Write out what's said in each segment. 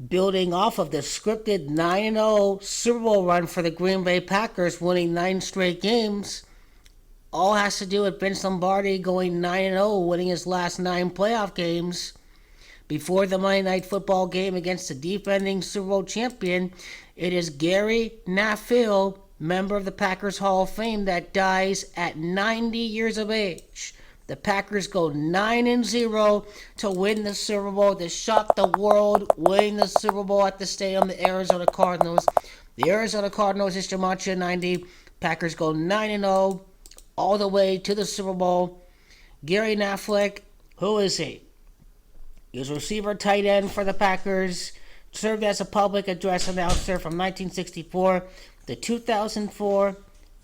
building off of the scripted 9-0 Super Bowl run for the Green Bay Packers, winning 9 straight games. All has to do with Vince Lombardi going 9-0, winning his last 9 playoff games. Before the Monday Night Football game against the defending Super Bowl champion, it is Gary Knaflec, member of the Packers Hall of Fame, that dies at 90 years of age. The Packers go 9-0 to win the Super Bowl, to shock the world, winning the Super Bowl at the stadium, the Arizona Cardinals. The Arizona Cardinals is Gematria 90. Packers go 9-0 all the way to the Super Bowl. Gary Knaflec, who is he? He was receiver tight end for the Packers, served as a public address announcer from 1964 to 2004.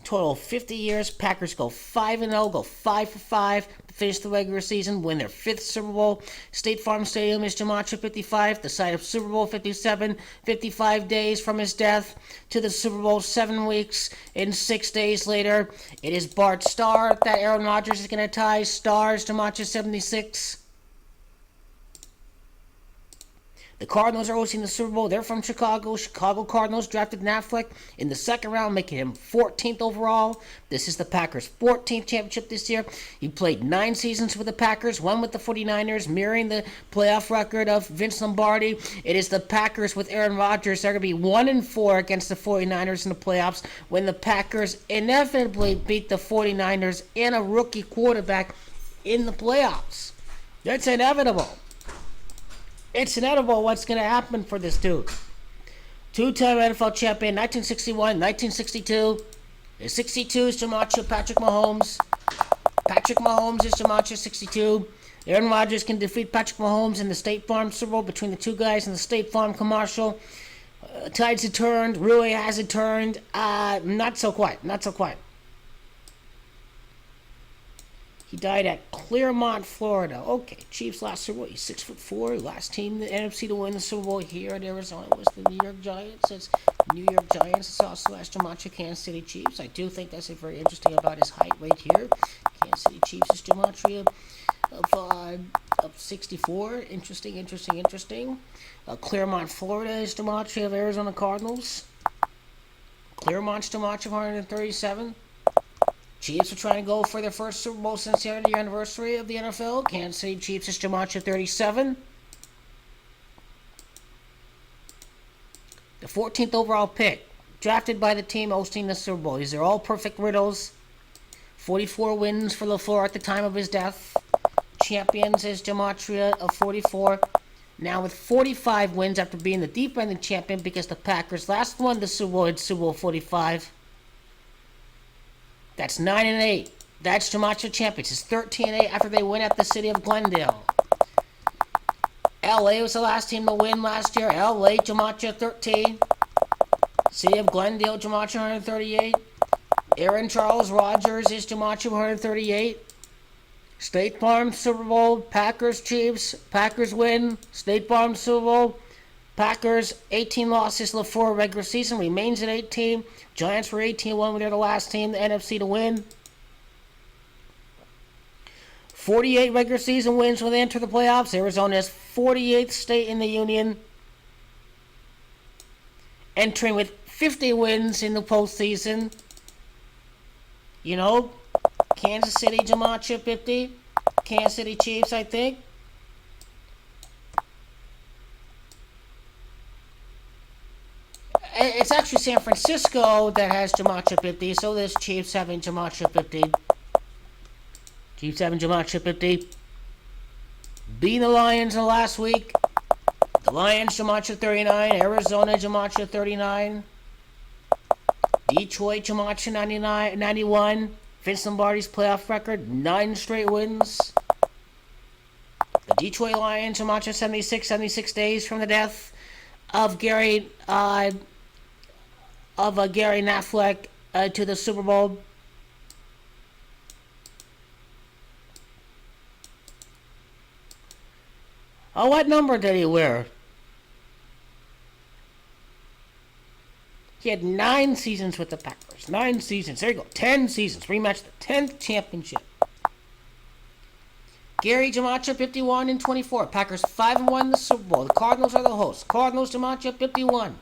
Total 50 years. Packers go 5-0, go 5-5 to finish the regular season, win their 5th Super Bowl. State Farm Stadium is Gematria 55, the site of Super Bowl 57, 55 days from his death to the Super Bowl, 7 weeks and 6 days later. It is Bart Starr that Aaron Rodgers is going to tie. Starr's Gematria 76. The Cardinals are hosting the Super Bowl. They're from Chicago. Chicago Cardinals drafted Knaflec in the 2nd round, making him 14th overall. This is the Packers' 14th championship this year. He played 9 seasons with the Packers, 1 with the 49ers, mirroring the playoff record of Vince Lombardi. It is the Packers with Aaron Rodgers. They're going to be 1-4 against the 49ers in the playoffs when the Packers inevitably beat the 49ers and a rookie quarterback in the playoffs. That's inevitable. It's inevitable what's going to happen for this dude. 2-time NFL champion, 1961, 1962. The 62 is Gematria Patrick Mahomes. Patrick Mahomes is Gematria 62. Aaron Rodgers can defeat Patrick Mahomes in the State Farm Super Bowl between the two guys in the State Farm commercial. Tides have turned. Rui hasn't turned. Not so quite. Not so quite. He died at Clermont, Florida. Okay, Chiefs last Super Bowl. He's 6'4". Last team in the NFC to win the Super Bowl here at Arizona was the New York Giants. It's New York Giants. It's also last Gematria Kansas City Chiefs. I do think that's very interesting about his height right here. Kansas City Chiefs is Gematria of 64. Interesting. Clermont, Florida is Gematria of Arizona Cardinals. Clermont's Gematria of 137. Chiefs are trying to go for their first Super Bowl since the 100-year anniversary of the NFL. Kansas City Chiefs is Gematria 37. The 14th overall pick, drafted by the team hosting the Super Bowl. These are all perfect riddles. 44 wins for LaFleur at the time of his death. Champions is Gematria of 44. Now with 45 wins after being the defending champion because the Packers last won the Super Bowl in Super Bowl 45. That's 9-8. That's Gematria champions. It's 13-8 after they win at the city of Glendale. LA was the last team to win last year. LA, Gematria 13. City of Glendale, Gematria 138. Aaron Charles Rodgers is Gematria 138. State Farm Super Bowl, Packers Chiefs. Packers win. State Farm Super Bowl. Packers 18 losses. LaFleur regular season remains at 18. Giants were 18-1. They're the last team in the NFC to win. 48 regular season wins when they enter the playoffs. Arizona's 48th state in the union. Entering with 50 wins in the postseason. You know, Kansas City, Gematria 50. Kansas City Chiefs, I think. It's actually San Francisco that has Gematria 50, so there's Chiefs having Gematria 50. Chiefs having Gematria 50. Beating the Lions in the last week. The Lions, Gematria 39. Arizona, Gematria 39. Detroit, Gematria 91. Vince Lombardi's playoff record, 9 straight wins. The Detroit Lions, Gematria 76 days from the death of Gary Knaflec to the Super Bowl. Oh, what number did he wear? He had 9 seasons with the Packers. 9 seasons. There you go. 10 seasons. Rematched the 10th championship. Gary, Gematria 51 and 24. Packers 5-1 in the Super Bowl. The Cardinals are the hosts. Cardinals, Gematria 51.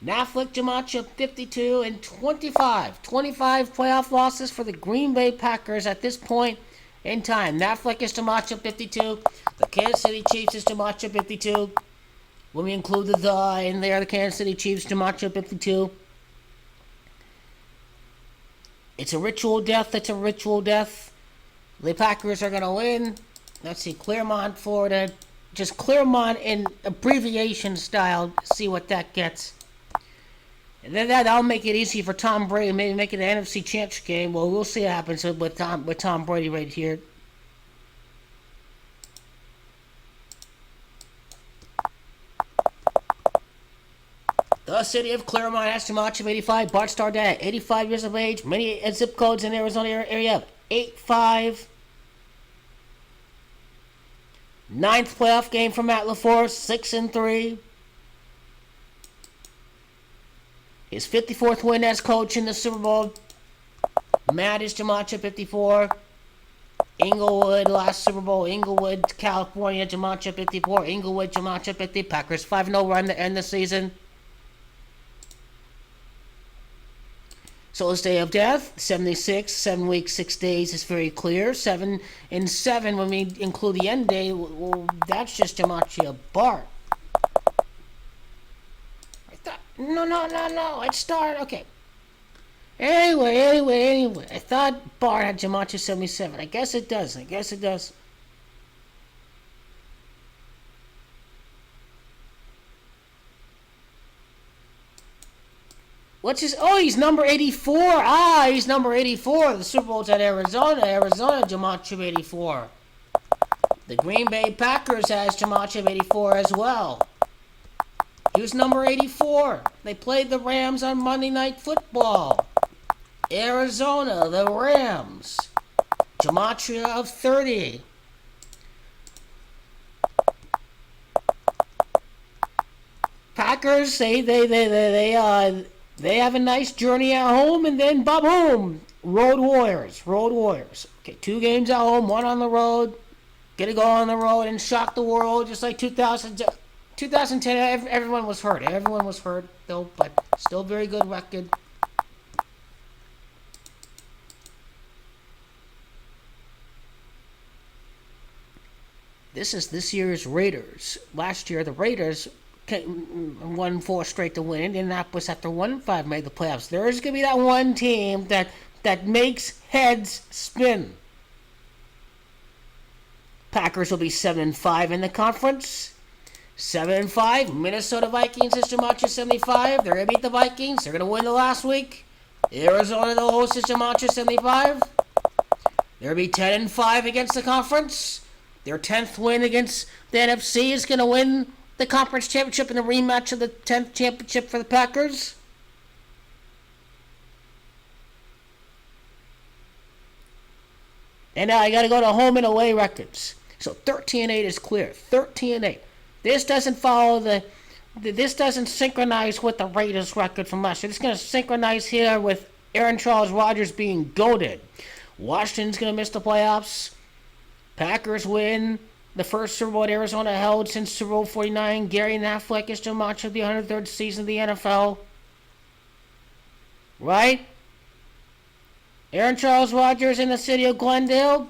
Knaflec, Gematria 52 and 25. 25 playoff losses for the Green Bay Packers at this point in time. Knaflec is Gematria 52. The Kansas City Chiefs is Gematria 52. When we include the in there, the Kansas City Chiefs, Gematria 52. It's a ritual death. It's a ritual death. The Packers are going to win. Let's see, Claremont, Florida. Just Claremont in abbreviation style. See what that gets. And then that'll make it easy for Tom Brady. Maybe make it an NFC Championship game. Well, we'll see what happens with Tom Brady right here. The city of Claremont has Gematria 85. Bart Starr Dad, 85 years of age. Many zip codes in the Arizona area. 85. Ninth playoff game for Matt LaFleur. 6-3. His 54th win as coach in the Super Bowl. Matt is Gematria 54. Inglewood, last Super Bowl. Inglewood, California, Gematria 54. Inglewood, Gematria 50. Packers 5-0 run to end the season. Souls Day of Death, 76, 7 weeks, 6 days is very clear. 7 and 7 when we include the end day, well, that's just Gematria Bart. No. It started. Okay. Anyway. I thought Bart had Gematria 77. I guess it does. What's his... Oh, he's number 84. He's number 84. The Super Bowl's at Arizona. Gematria 84. The Green Bay Packers has Gematria 84 as well. He was number 84. They played the Rams on Monday Night Football. Arizona, the Rams. Gematria of 30. Packers say they have a nice journey at home, and then boom, Road Warriors. Okay, 2 games at home, 1 on the road. Get a go on the road and shock the world, just like 2010, everyone was hurt. Though, but still very good record. This is this year's Raiders. Last year, the Raiders won 4 straight to win. Indianapolis, after 1-5, made the playoffs. There's going to be that one team that makes heads spin. Packers will be 7-5 in the conference. 7-5. Minnesota Vikings is Gematria 75. They're going to beat the Vikings. They're going to win the last week. Arizona, the host, is Gematria 75. They'll be 10-5 against the conference. Their 10th win against the NFC is going to win the conference championship in the rematch of the 10th championship for the Packers. And now I got to go to home and away records. So 13-8 is clear. 13-8. This doesn't follow this doesn't synchronize with the Raiders record from last year. This is going to synchronize here with Aaron Charles Rodgers being goated. Washington's going to miss the playoffs. Packers win the first Super Bowl Arizona held since Super Bowl 49. Gary Knaflec is Gematria, the 103rd season of the NFL. Right? Aaron Charles Rodgers in the city of Glendale.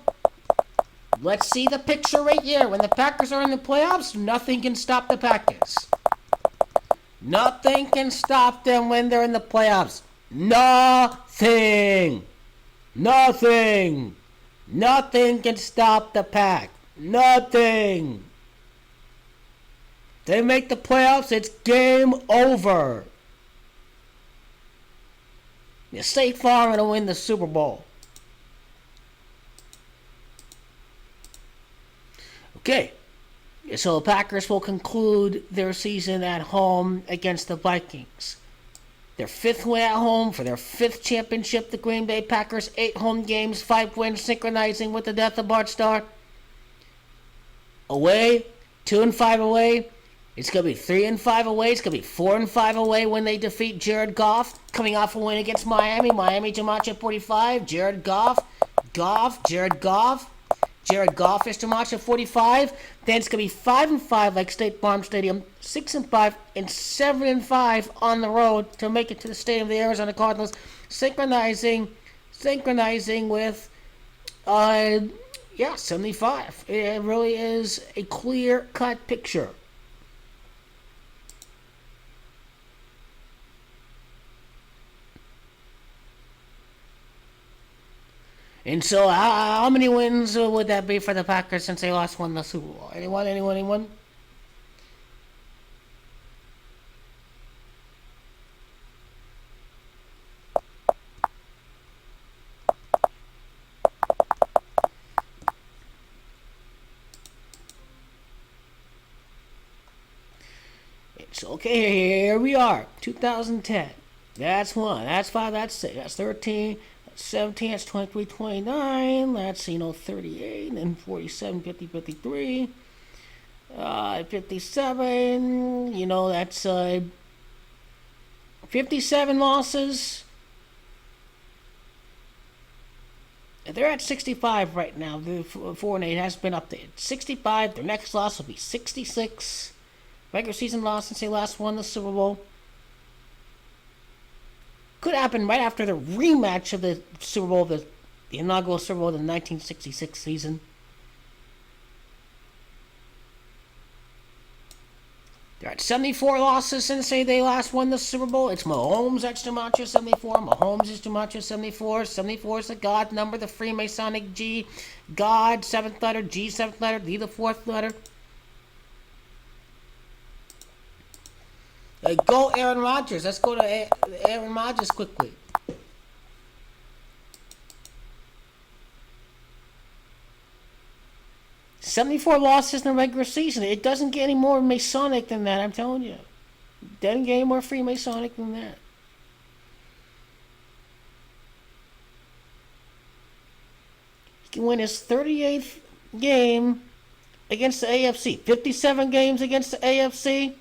Let's see the picture right here. When the Packers are in the playoffs, nothing can stop the Packers. Nothing can stop them when they're in the playoffs. Nothing can stop the Pack. Nothing. They make the playoffs, it's game over. The State Farm to win the Super Bowl. Okay, so the Packers will conclude their season at home against the Vikings. Their 5th win at home for their 5th championship. The Green Bay Packers, 8 home games, 5 wins, synchronizing with the death of Bart Starr. Away, 2-5 away. It's going to be 3-5 away. It's going to be 4-5 away when they defeat Jared Goff. Coming off a win against Miami. Gematria 45. Jared Goff. Jared Goff. Jared Goff is Gematria 45. Then it's going to be 5-5 like State Farm Stadium, 6-5, and 7-5 on the road to make it to the stadium of the Arizona Cardinals, synchronizing with 75. It really is a clear-cut picture. And so, how many wins would that be for the Packers since they won the Super Bowl? Anyone? It's okay, here we are, 2010. That's 1, that's 5, that's 6, that's 13, that's 17, that's 23, 29, that's, 38, and 47, 50, 53, 57, that's 57 losses. They're at 65 right now. The 4-8 has been updated. 65, their next loss will be 66. Regular season loss since they last won the Super Bowl. Could happen right after the rematch of the Super Bowl, the inaugural Super Bowl of the 1966 season. They're at 74 losses since they last won the Super Bowl. It's Mahomes that's Gematria 74. Mahomes is Gematria 74. 74 is the God number, the Freemasonic G. God, 7th letter, G, 7th letter, D, the 4th letter. Go Aaron Rodgers. Let's go to Aaron Rodgers quickly. "74 losses in the regular season. It doesn't get any more Masonic than that, I'm telling you. It doesn't get any more Freemasonic than that. He can win his 38th game against the AFC. 57 games against the AFC.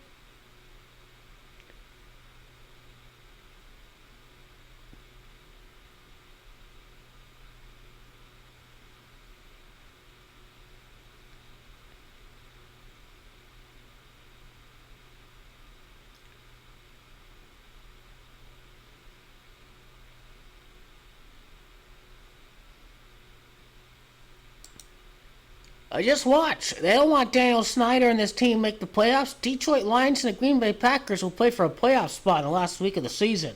Just watch. They don't want Daniel Snyder and his team make the playoffs. Detroit Lions and the Green Bay Packers will play for a playoff spot in the last week of the season.